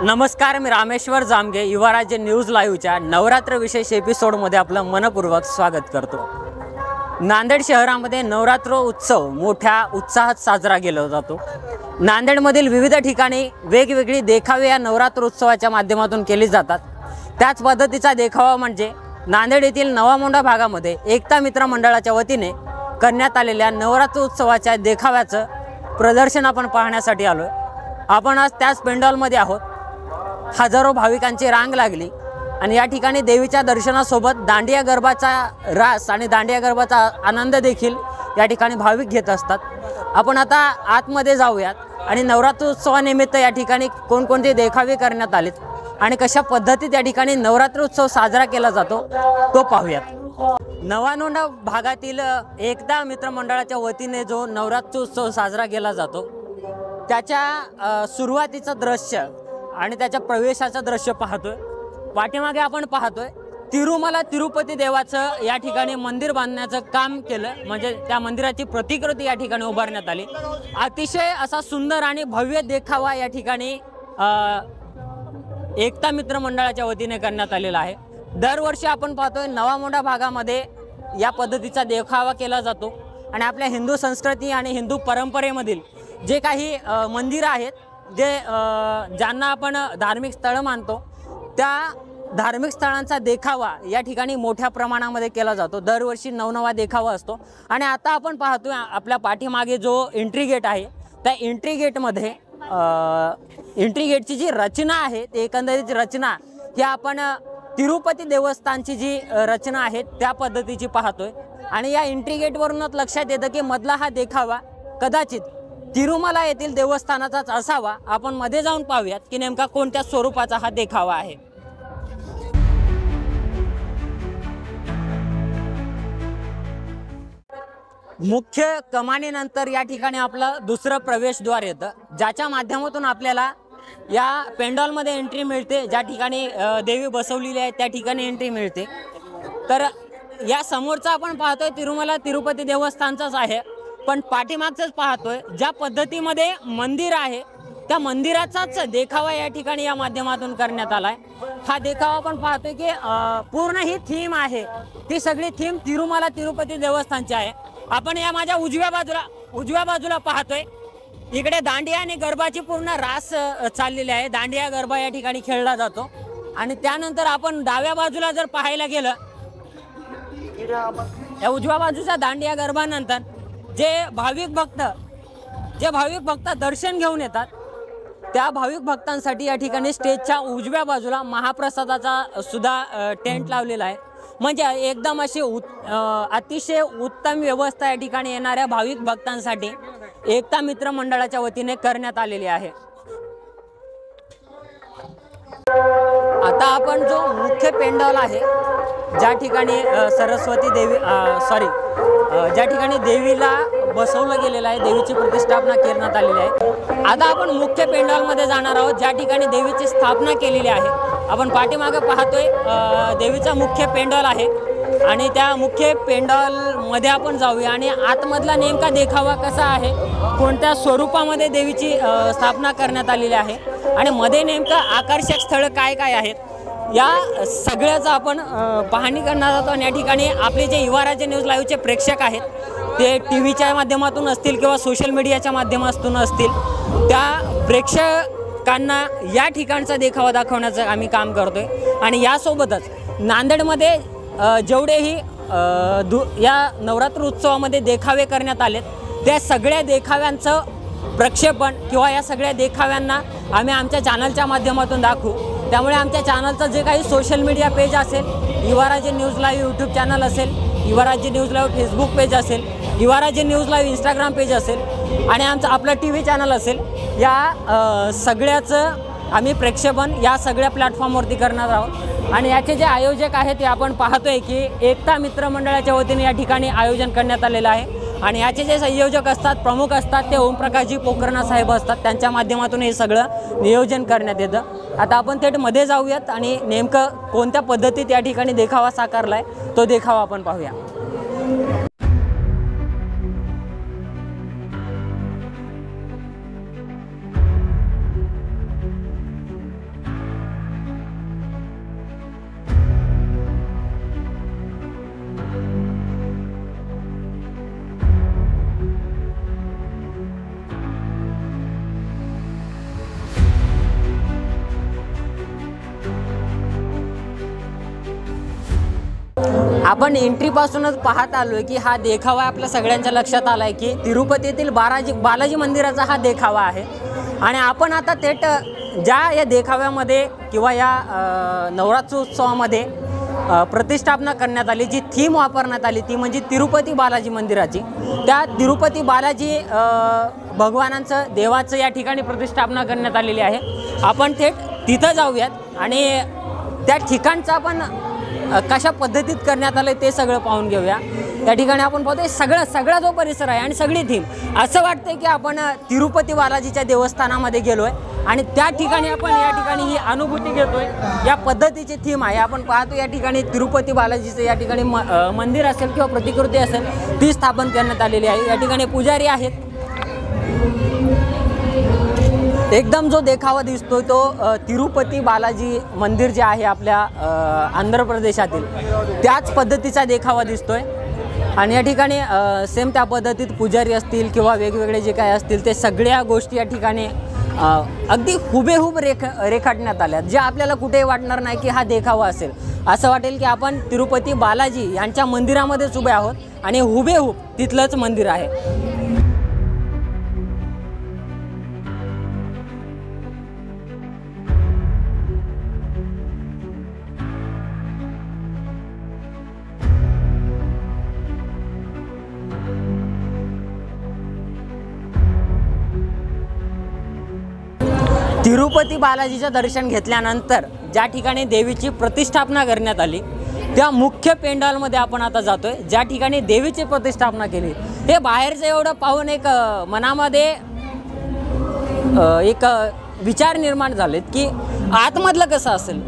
नमस्कार, मी रामेश्वर जामगे युवा राज्य न्यूज लाईव्हच्या नवरात्र विशेष एपिसोडमध्ये आपलं मनपूर्वक स्वागत करतो। नांदेड शहरामध्ये नवरात्र उत्सव मोठ्या उत्साहात साजरा केला जातो। नांदेडमधील विविध ठिकाणी वेगवेगळी देखावे या नवरात्र उत्सवाच्या माध्यमातून केली जातात। त्याच पद्धतीचा देखावा म्हणजे नांदेड येथील नवामोंढा भागामध्ये एकता मित्र मंडळाच्या वतीने करण्यात आलेल्या नवरात्र उत्सवाच्या देखाव्याचं प्रदर्शन आपण पाहण्यासाठी आलोय। आपण आज त्याच पेंडॉलमध्ये आहोत। हजारो भाविकांची रांग लागली आणि या ठिकाणी देवीच्या दर्शनासोबत दांडिया गरबाचा रास आणि दांडिया गरबाचा आनंद देखील या ठिकाणी भाविक घेत असतात। आपण आता आतमध्ये जाऊयात आणि नवरात्र उत्सवानिमित्त या ठिकाणी कोणकोणते देखावे करण्यात आलेत आणि कशा पद्धतीत या ठिकाणी नवरात्र उत्सव साजरा केला जातो तो पाहूयात। नवामोंढा भागातील एकता मित्र मंडळाच्या वतीने जो नवरात्र उत्सव साजरा केला जातो त्याच्या सुरुवातीचं दृश्य आणि त्याच्या प्रवेशाचं दृश्य पाहतोय। पाठीमागे आपण पाहतोय तिरुमला तिरुपती देवाचं या ठिकाणी मंदिर बांधण्याचं काम केलं, म्हणजे त्या मंदिराची प्रतिकृती या ठिकाणी उभारण्यात आली। अतिशय असा सुंदर आणि भव्य देखावा या ठिकाणी एकता मित्र मंडळाच्या वतीने करण्यात आलेला आहे। दरवर्षी आपण पाहतोय नवामोंढा भागामध्ये या पद्धतीचा देखावा केला जातो आणि आपल्या हिंदू संस्कृती आणि हिंदू परंपरेमधील जे काही मंदिरं आहेत, जे ज्यांना आपण धार्मिक स्थळं मानतो, त्या धार्मिक स्थळांचा देखावा या ठिकाणी मोठ्या प्रमाणामध्ये केला जातो। दरवर्षी नवनवा देखावा असतो आणि आता आपण पाहतोय आपल्या पाठीमागे जो एंट्री गेट आहे त्या एंट्री गेटमध्ये एंट्री गेटची जी रचना आहे ती एकंदरीत रचना ही आपण तिरुपती देवस्थानची जी रचना आहे त्या पद्धतीची पाहतोय आणि या एंट्री गेटवरूनच लक्षात येतं की मधला हा देखावा कदाचित तिरुमला येथील देवस्थानाचाच असावा। आपण मध्ये जाऊन पाहूयात की नेमका कोणत्या स्वरूपाचा हा देखावा आहे। मुख्य कमानीनंतर या ठिकाणी आपलं दुसरं प्रवेशद्वार येतं, ज्याच्या माध्यमातून आपल्याला या पेंडॉलमध्ये एंट्री मिळते। ज्या ठिकाणी देवी बसवलेली आहे त्या ठिकाणी एंट्री मिळते। तर या समोरचा आपण पाहतोय तिरुमला तिरुपती देवस्थानचाच आहे, पण पाठीमागचंच पाहतोय ज्या पद्धतीमध्ये मंदिर आहे त्या मंदिराचाच देखावा या ठिकाणी या माध्यमातून करण्यात आलाय। हा देखावा आपण पाहतोय की पूर्ण ही थीम आहे, ती सगळी थीम तिरुमला तिरुपती देवस्थानची आहे। आपण या माझ्या उजव्या बाजूला पाहतोय इकडे दांडिया आणि गरबाची पूर्ण रास चाललेली आहे। दांडिया गरबा या ठिकाणी खेळला जातो आणि त्यानंतर आपण डाव्या बाजूला जर पाहायला गेलं या उजव्या बाजूच्या दांडिया गरबानंतर जे भाविक भक्त दर्शन घेऊन येतात त्या भाविक भक्तांसाठी या ठिकाणी स्टेजच्या उजव्या बाजूला महाप्रसादाचा सुद्धा टेंट लावलेला आहे। म्हणजे एकदम अशी अतिशय उत्तम व्यवस्था या ठिकाणी येणाऱ्या भाविक भक्तांसाठी एकता मित्र मंडळाच्या वतीने करण्यात आलेली आहे। आता आपण जो मुख्य पेंडॉल आहे ज्या ठिकाणी सरस्वती देवी ज्या ठिकाणी देवीला बसवलं गेलेलं आहे, देवीची प्रतिष्ठापना करण्यात आलेली आहे। आता आपण मुख्य पेंडॉलमध्ये जाणार आहोत ज्या ठिकाणी देवीची स्थापना केलेली आहे। आपण पाठीमागे पाहतोय देवीचा मुख्य पेंडॉल आहे आणि त्या मुख्य पेंडॉलमध्ये आपण जाऊया आणि आतमधला नेमका देखावा कसा आहे, कोणत्या स्वरूपामध्ये देवीची स्थापना करण्यात आलेली आहे आणि मध्ये नेमकं आकर्षक स्थळं काय काय आहेत या सगळ्याचा आपण पाहणी करणार आहोत। आणि या ठिकाणी आपले जे युवा राज्य न्यूज लाईव्हचे प्रेक्षक आहेत ते टीव्हीच्या माध्यमातून असतील किंवा सोशल मीडियाच्या माध्यमातून असतील, त्या प्रेक्षकांना या ठिकाणचा देखावा दाखवण्याचं आम्ही काम करतोय। आणि यासोबतच नांदेडमध्ये जेवढेही या नवरात्र उत्सवामध्ये देखावे करण्यात आलेत त्या सगळ्या देखाव्यांचं प्रक्षेपण किंवा या सगळ्या देखाव्यांना आम्ही आमच्या चॅनलच्या माध्यमातून दाखवू। त्यामुळे आमच्या चॅनलचं जे काही सोशल मीडिया पेज असेल, युवा राज्य न्यूज लाईव्ह यूट्यूब चॅनल असेल, युवा राज्य न्यूज लाईव्ह फेसबुक पेज असेल, युवा राज्य न्यूज लाईव्ह इंस्टाग्राम पेज असेल आणि आपलं TV चॅनल असेल, या सगळ्याचं आम्ही प्रक्षेपण या सगळ्या प्लॅटफॉर्मवरती करणार आहोत। आणि याचे जे आयोजक आहेत ते आपण पाहतोय की एकता मित्र मंडळाच्या वतीने या ठिकाणी आयोजन करण्यात आलेलं आहे आणि याचे जे संयोजक असतात, प्रमुख असतात, ते ओमप्रकाशजी पोकर्णा साहेब असतात। त्यांच्या माध्यमातून हे सगळं नियोजन करण्यात येतं। आता आपण थेट मध्ये जाऊयात आणि नेमकं कोणत्या पद्धतीत या ठिकाणी देखावा साकारलाय तो देखावा आपण पाहूया। आपण एंट्रीपासूनच पाहत आलोय की हा देखावा आपल्या सगळ्यांच्या लक्षात आलाय की तिरुपतीतील बालाजी मंदिराचा हा देखावा आहे आणि आपण आता थेट ज्या या देखाव्यामध्ये किंवा या नवरात्रोत्सवामध्ये प्रतिष्ठापना करण्यात आली, जी थीम वापरण्यात आली ती म्हणजे तिरुपती बालाजी मंदिराची. त्या तिरुपती बालाजी भगवानांचं देवाचं या ठिकाणी प्रतिष्ठापना करण्यात आलेली आहे. आपण थेट तिथं जाऊयात आणि त्या ठिकाणचं आपण कशा पद्धतीत करण्यात आलं ते सगळं पाहून घेऊया. त्या ठिकाणी आपण पाहतोय सगळा जो परिसर आहे आणि सगळी थीम, असं वाटतंय की आपण तिरुपती बालाजीच्या देवस्थानामध्ये गेलो आहे आणि त्या ठिकाणी आपण या ठिकाणी ही अनुभूती घेतोय. या पद्धतीची थीम आहे. आपण पाहतो या ठिकाणी तिरुपती बालाजीचं या ठिकाणी मंदिर असेल किंवा प्रतिकृती असेल ती स्थापन करण्यात आलेली आहे. या ठिकाणी पुजारी आहेत. एकदम जो देखावा दिसतोय तो तिरुपती बालाजी मंदिर जे आहे आपल्या आंध्र प्रदेशातील त्याच पद्धतीचा देखावा दिसतोय आणि या ठिकाणी सेम त्या पद्धतीत पुजारी असतील किंवा वेगवेगळे जे काय असतील ते सगळ्या गोष्टी या ठिकाणी अगदी हुबेहूब रेखाटण्यात आल्यात, जे आपल्याला कुठेही वाटणार नाही की हा देखावा असेल. असं वाटेल की आपण तिरुपती बालाजी यांच्या मंदिरामध्येच उभे आहोत आणि हुबेहूब तिथलंच मंदिर आहे. तिरुपती बालाजीचं दर्शन घेतल्यानंतर ज्या ठिकाणी देवीची प्रतिष्ठापना करण्यात आली त्या मुख्य पेंडॉलमध्ये आपण आता जातोय, ज्या ठिकाणी देवीची प्रतिष्ठापना केली. हे बाहेरचं एवढं पाहून एक मनामध्ये एक विचार निर्माण झालेत की आतमधलं कसं असेल.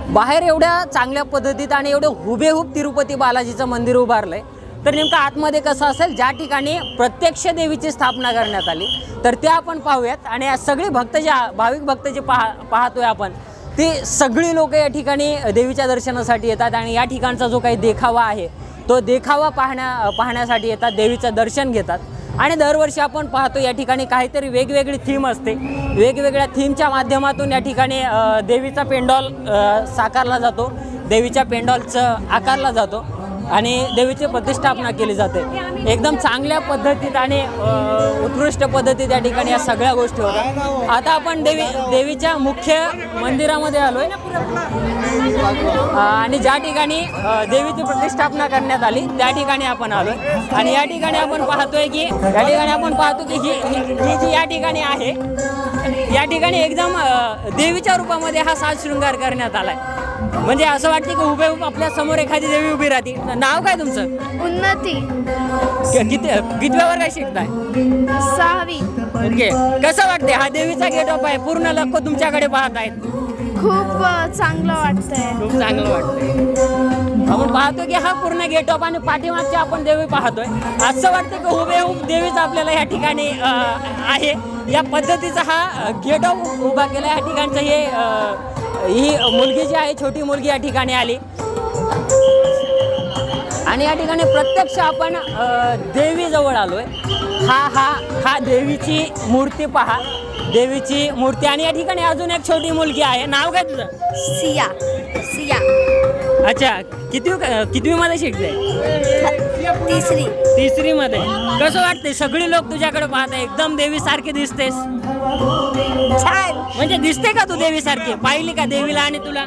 बाहेर एवढ्या चांगल्या पद्धतीत आणि एवढं हुबेहूब तिरुपती बालाजीचं मंदिर उभारलंय, तर नेमकं आतमध्ये कसं असेल ज्या ठिकाणी प्रत्यक्ष देवीची स्थापना करण्यात आली तर ते आपण पाहूयात. आणि सगळे भक्त जे भाविक भक्त जे पाहतोय आपण, ते सगळी लोक या ठिकाणी देवीच्या दर्शनासाठी येतात आणि या ठिकाणचा जो काही देखावा आहे तो देखावा पाहण्यासाठी येतात, देवीचं दर्शन घेतात. आणि दरवर्षी आपण पाहतो या ठिकाणी काहीतरी वेगवेगळी थीम असते. वेगवेगळ्या थीमच्या माध्यमातून या ठिकाणी देवीचा पेंडॉल साकारला जातो, देवीच्या पेंडॉलचं आकारला जातो आणि देवीची प्रतिष्ठापना केली जाते. एकदम चांगल्या पद्धतीत आणि उत्कृष्ट पद्धतीत या ठिकाणी या सगळ्या गोष्टी होतात. आता आपण देवीच्या मुख्य मंदिरामध्ये आलोय आणि ज्या ठिकाणी देवीची प्रतिष्ठापना करण्यात आली त्या ठिकाणी आपण आलोय आणि या ठिकाणी आपण पाहतोय की ही जी या ठिकाणी आहे, या ठिकाणी एकदम देवीच्या रूपामध्ये हा साज शृंगार करण्यात आलाय. म्हणजे असं वाटतं की हुबेहूब आपल्या समोर एखादी देवी उभी राहते. नाव काय तुमचं? उन्नती. कितव्या वर्गात शिकताय? 6वी. ओके. कसं वाटते हा देवीचा गेटअप आहे, पूर्ण लोक तुमच्याकडे पाहत आहेत? खूप चांगलं वाटतंय. खूप चांगलं वाटतंय. आपण पाहतो की हा पूर्ण गेटअप आणि पाठीमागची आपण देवी पाहतोय. असं वाटतं की हुबेहूब देवीच आपल्याला या ठिकाणी आहे. या पद्धतीचा हा गेटअप उभा केला. या ठिकाणचं ही मुलगी जी आहे, छोटी मुलगी या ठिकाणी आली आणि या ठिकाणी प्रत्यक्ष आपण देवीजवळ आलोय. हा देवीची मूर्ती पहा, देवीची मूर्ती. आणि या ठिकाणी अजून एक छोटी मुलगी आहे. नाव काय तुझं? सिया. अच्छा, कितवी मध्ये शिकते? 3री मध्ये. कसं वाटते सगळी लोक तुझ्याकडे पाहत आहे, एकदम देवीसारखी दिसतेस? छान. म्हणजे दिसते का तू देवीसारखी? पाहिली का देवीला? आणि तुला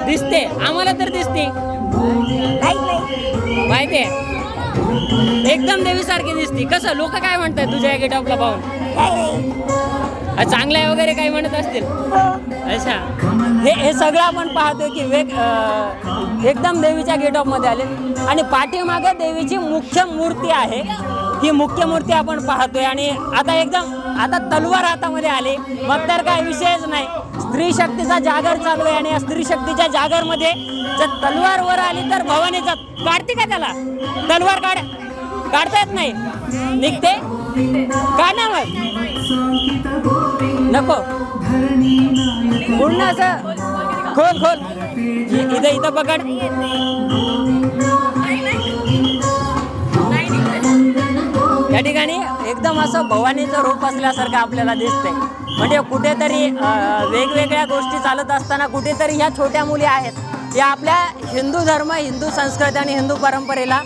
दिसते? आम्हाला तर दिसते. माहितीये एकदम देवीसारखी दिसते. कसं लोक काय म्हणतात तुझ्या गेटअपला पाहून? चांगलं आहे वगैरे काही म्हणत असतील? अच्छा. हे सगळं आपण पाहतोय की एकदम देवीच्या गेटअपमध्ये आले आणि पाठीमागे देवीची मुख्य मूर्ती आहे. ही मुख्य मूर्ती आपण पाहतोय आणि आता तलवार हातामध्ये आली, मग तर काय विषयच नाही. स्त्री शक्तीचा जागर चालू आहे आणि या स्त्री शक्तीच्या जागरमध्ये जर तलवार वर आली तर भवानीचा काढते का? त्याला तलवार काढता येत नाही, निघते का? ना मग नको, पूर्ण असं खोल इथं पकड. या ठिकाणी एकदम असं भवानीचं रूप असल्यासारखं आपल्याला दिसतंय. म्हणजे कुठेतरी वेगवेगळ्या गोष्टी चालत असताना कुठेतरी ह्या छोट्या मुली आहेत या आपल्या हिंदू धर्म, हिंदू संस्कृती आणि हिंदू परंपरेला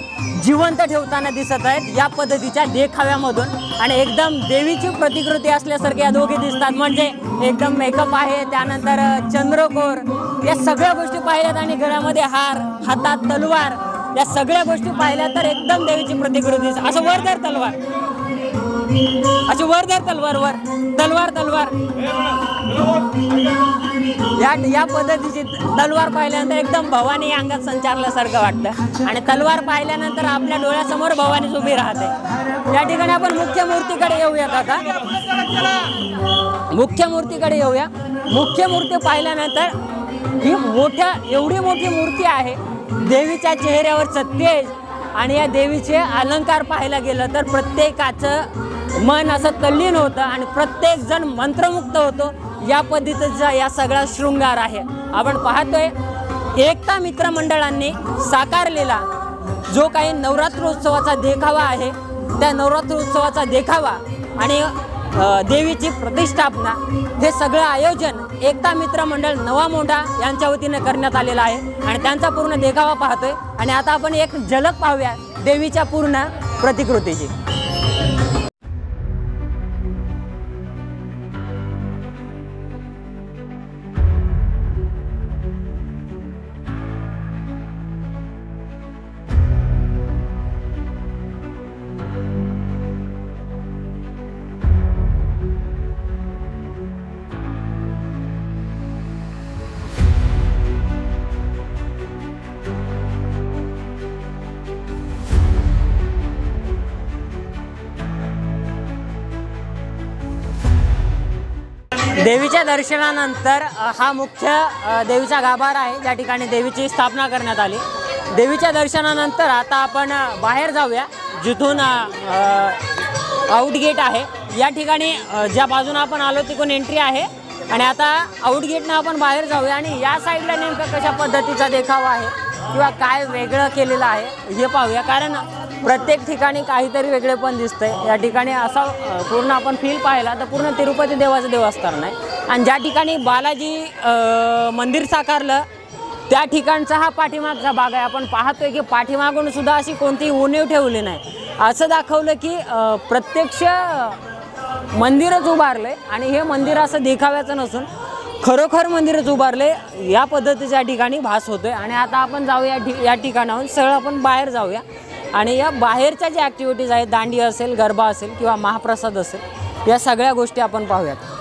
जिवंत ठेवताना दिसत आहेत या पद्धतीच्या देखाव्यामधून. आणि एकदम देवीची प्रतिकृती असल्यासारखे या दोघी दिसतात. म्हणजे एकदम मेकअप आहे, त्यानंतर चंद्रकोर, या सगळ्या गोष्टी पाहिल्यात आणि गळ्यामध्ये हार, हातात तलवार, या सगळ्या गोष्टी पाहिल्या तर एकदम देवीची प्रतिकृती. असं वरदार तलवार, अशी वरदार तलवार, वर तलवार तलवार, या पद्धतीची तलवार पाहिल्यानंतर एकदम भवानी अंगात संचारल्यासारखं वाटतं. आणि तलवार पाहिल्यानंतर आपल्या डोळ्यासमोर भवानीच उभी राहते. या ठिकाणी आपण मुख्य मूर्तीकडे येऊयात. आता मुख्य मूर्तीकडे येऊया. मुख्य मूर्ती पाहिल्यानंतर ही एवढी मोठी मूर्ती आहे. देवीच्या चेहऱ्यावरचं तेज आणि या देवीचे अलंकार पाहायला गेलं तर प्रत्येकाचं मन असं तल्लीन होतं आणि प्रत्येक जण मंत्रमुक्त होतो. या पद्धतीचा या सगळा शृंगार आहे. आपण पाहतोय एकता मित्र मंडळांनी साकारलेला जो काही नवरात्रोत्सवाचा देखावा आहे, त्या नवरात्रोत्सवाचा देखावा आणि देवीची प्रतिष्ठापना, हे सगळं आयोजन एकता मित्र मंडळ नवा मोंढा यांच्या वतीने करण्यात आलेलं आहे. आणि त्यांचा पूर्ण देखावा पाहतोय. आणि आता आपण एक झलक पाहूया देवीच्या पूर्ण प्रतिकृतीची. देवीच्या दर्शनानंतर हा मुख्य देवीचा गाभारा आहे, ज्या ठिकाणी देवीची स्थापना करण्यात आली. देवीच्या दर्शनानंतर आता आपण बाहेर जाऊया, जिथून आउटगेट आहे. या ठिकाणी ज्या बाजूने आपण आलो तिकडून एंट्री आहे. आणि आता आउटगेटनं आपण बाहेर जाऊया आणि या साईडला नेमकं कशा पद्धतीचा देखावा आहे किंवा काय वेगळं केलेलं आहे हे पाहूया. कारण प्रत्येक ठिकाणी काहीतरी वेगळे पण दिसतंय. या ठिकाणी असा पूर्ण आपण फील पाहिला तर पूर्ण तिरुपती देवाचं देवस्थान आहे. आणि ज्या ठिकाणी बालाजी मंदिर साकारलं त्या ठिकाणचा हा पाठीमागचा भाग आहे. आपण पाहतोय की पाठीमागून सुद्धा अशी कोणतीही उणीव ठेवली नाही. असं दाखवलं की प्रत्यक्ष मंदिरच उभारलंय आणि हे मंदिर असं देखाव्याचं नसून खरोखर मंदिरच उभारले या पद्धतीच्या ठिकाणी भास होतोय. आणि आता आपण जाऊया या ठिकाणाहून सरळ आपण बाहेर जाऊया आणि या बाहेरच्या ज्या ॲक्टिव्हिटीज आहेत, दांडी असेल, गरबा असेल किंवा महाप्रसाद असेल, या सगळ्या गोष्टी आपण पाहूयात.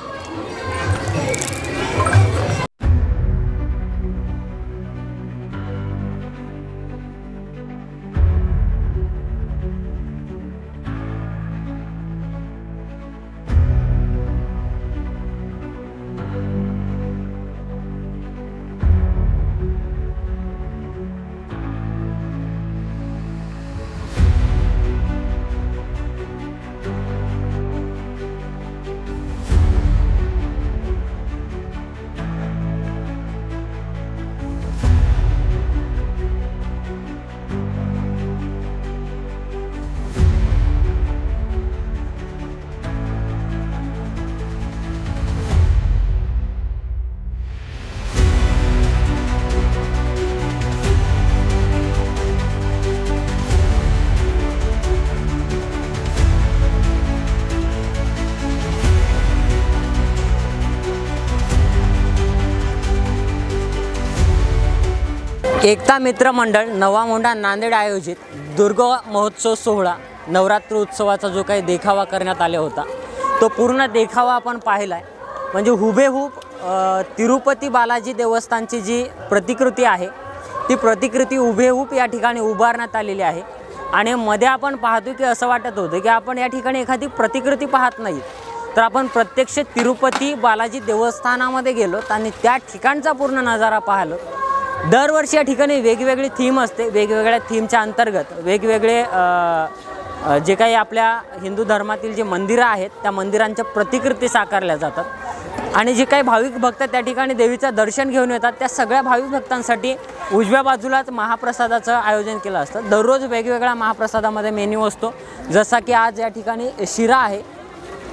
एकता मित्र मंडळ नवा मोंढा नांदेड आयोजित दुर्गा महोत्सव सोहळा नवरात्र उत्सवाचा जो काही देखावा करण्यात आला होता तो पूर्ण देखावा आपण पाहिला आहे. म्हणजे हुबेहूब तिरुपती बालाजी देवस्थानची जी प्रतिकृती आहे ती प्रतिकृती हुबेहूब या ठिकाणी उभारण्यात आलेली आहे. आणि मध्ये आपण पाहतो की असं वाटत होतं की आपण या ठिकाणी एखादी प्रतिकृती पाहत नाही तर आपण प्रत्यक्ष तिरुपती बालाजी देवस्थानामध्ये गेलो आणि त्या ठिकाणचा पूर्ण नजारा पाहिलो. दरवर्षी या ठिकाणी वेगवेगळी थीम असते. वेगवेगळ्या थीमच्या अंतर्गत वेगवेगळे जे काही आपल्या हिंदू धर्मातील जे मंदिरं आहेत त्या मंदिरांच्या प्रतिकृती साकारल्या जातात आणि जे काही भाविक भक्त त्या ठिकाणी देवीचं दर्शन घेऊन येतात त्या सगळ्या भाविक भक्तांसाठी उजव्या बाजूलाच महाप्रसादाचं आयोजन केलं असतं. दररोज वेगवेगळ्या महाप्रसादामध्ये मेन्यू असतो. जसा की आज या ठिकाणी शिरा आहे,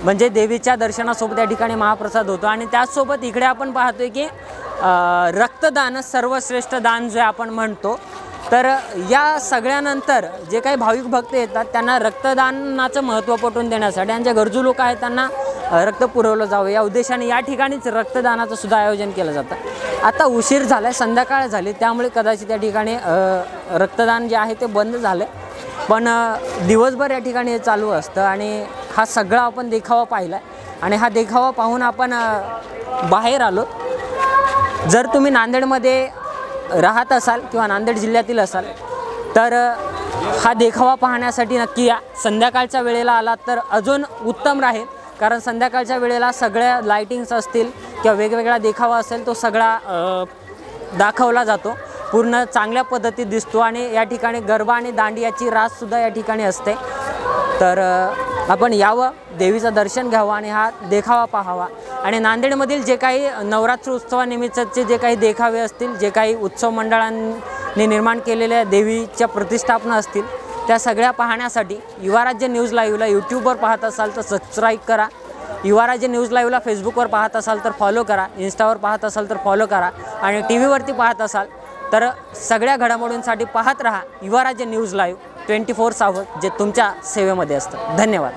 म्हणजे देवीच्या दर्शनासोबत या ठिकाणी महाप्रसाद होतो. आणि त्याचसोबत इकडे आपण पाहतोय की रक्तदान सर्वश्रेष्ठ दान जे आपण म्हणतो. तर या सगळ्यानंतर जे काही भाविक भक्त येतात त्यांना रक्तदानाचं महत्त्व पटवून देण्यासाठी आणि जे गरजू लोक आहेत त्यांना रक्त पुरवलं जावं या उद्देशाने या ठिकाणीच रक्तदानाचं सुद्धा आयोजन केलं जातं. आता उशीर झाला आहे, संध्याकाळ झाली, त्यामुळे कदाचित या ठिकाणी रक्तदान जे आहे ते बंद झालं. पण दिवसभर या ठिकाणी हे चालू असतं आणि हा सगळा आपण देखावा पाहिला आणि हा देखावा पाहून आपण बाहेर आलो. जर तुम्ही नांदेडमध्ये राहत असाल किंवा नांदेड जिल्ह्यातील असाल तर हा देखावा पाहण्यासाठी नक्की या. संध्याकाळच्या वेळेला आलात तर अजून उत्तम राहील, कारण संध्याकाळच्या वेळेला सगळ्या लाईटिंग्स असतील किंवा वेगवेगळा देखावा असेल तो सगळा दाखवला जातो, पूर्ण चांगल्या पद्धतीत दिसतो आणि या ठिकाणी गरबा आणि दांडियाची राससुद्धा या ठिकाणी असते. तर आपण यावं, देवीचं दर्शन घ्यावं आणि हा देखावा पाहावा. आणि नांदेडमधील जे काही नवरात्र उत्सवानिमित्तचे जे काही देखावे असतील, जे काही उत्सव मंडळांनी निर्माण केलेल्या देवीच्या प्रतिष्ठापना असतील, त्या सगळ्या पाहण्यासाठी युवा राज्य न्यूज लाईव्हला यूट्यूबवर पाहत असाल तर सबस्क्राईब करा. युवा राज्य न्यूज लाईव्हला फेसबुकवर पाहत असाल तर फॉलो करा, इंस्टावर पाहत असाल तर फॉलो करा आणि टी व्हीवरती पाहत असाल तर सगळ्या घडामोडींसाठी पाहत राहा युवा राज्य न्यूज लाईव्ह 24/7 जे तुमच्या सेवेमध्ये असतं. धन्यवाद.